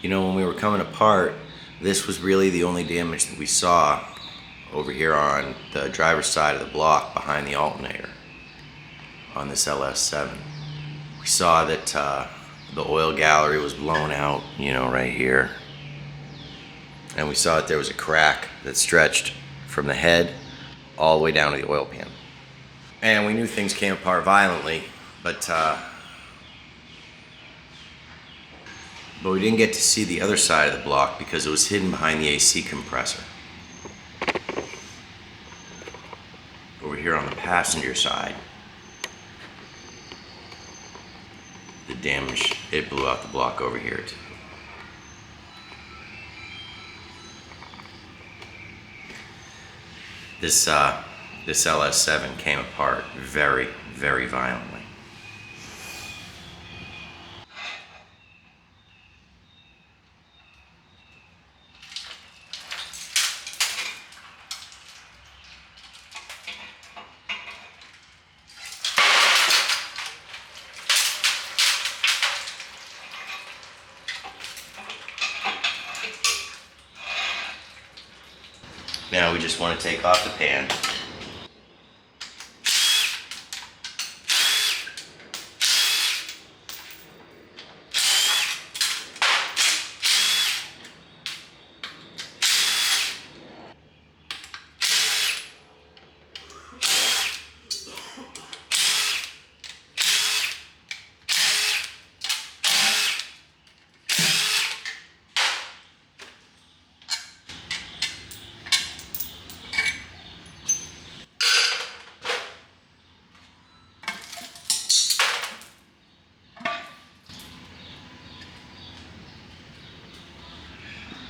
You know, when we were coming apart, this was really the only damage that we saw over here on the driver's side of the block behind the alternator on this LS7. We saw that the oil gallery was blown out, you know, right here. And we saw that there was a crack that stretched from the head all the way down to the oil pan. And we knew things came apart violently, but we didn't get to see the other side of the block because it was hidden behind the AC compressor. Over here on the passenger side, the damage, it blew out the block over here too. This LS7 came apart very, very violently. Now we just want to take off the pan.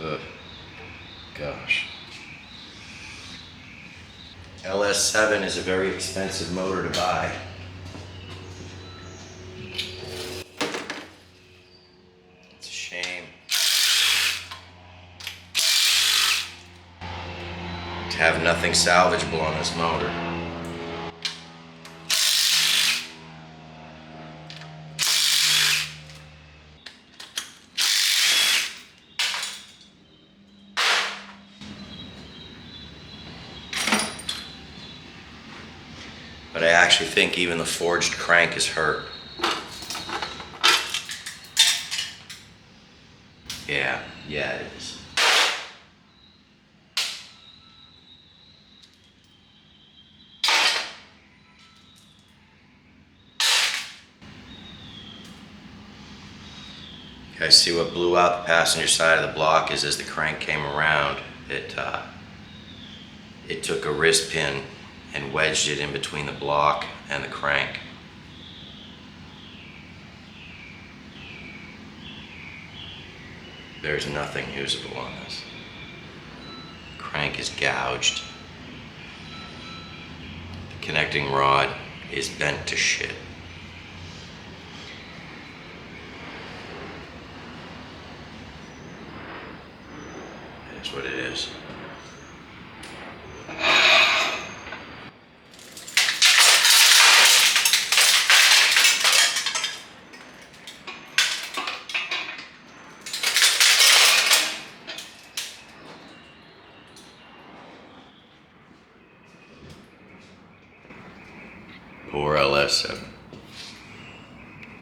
Ugh. Gosh. LS7 is a very expensive motor to buy. It's a shame to have nothing salvageable on this motor. But I actually think even the forged crank is hurt. Yeah, it is. Guys, see what blew out the passenger side of the block is as the crank came around, it took a wrist pin and wedged it in between the block and the crank. There's nothing usable on this. The crank is gouged. The connecting rod is bent to shit. It is what it is. Poor LS7.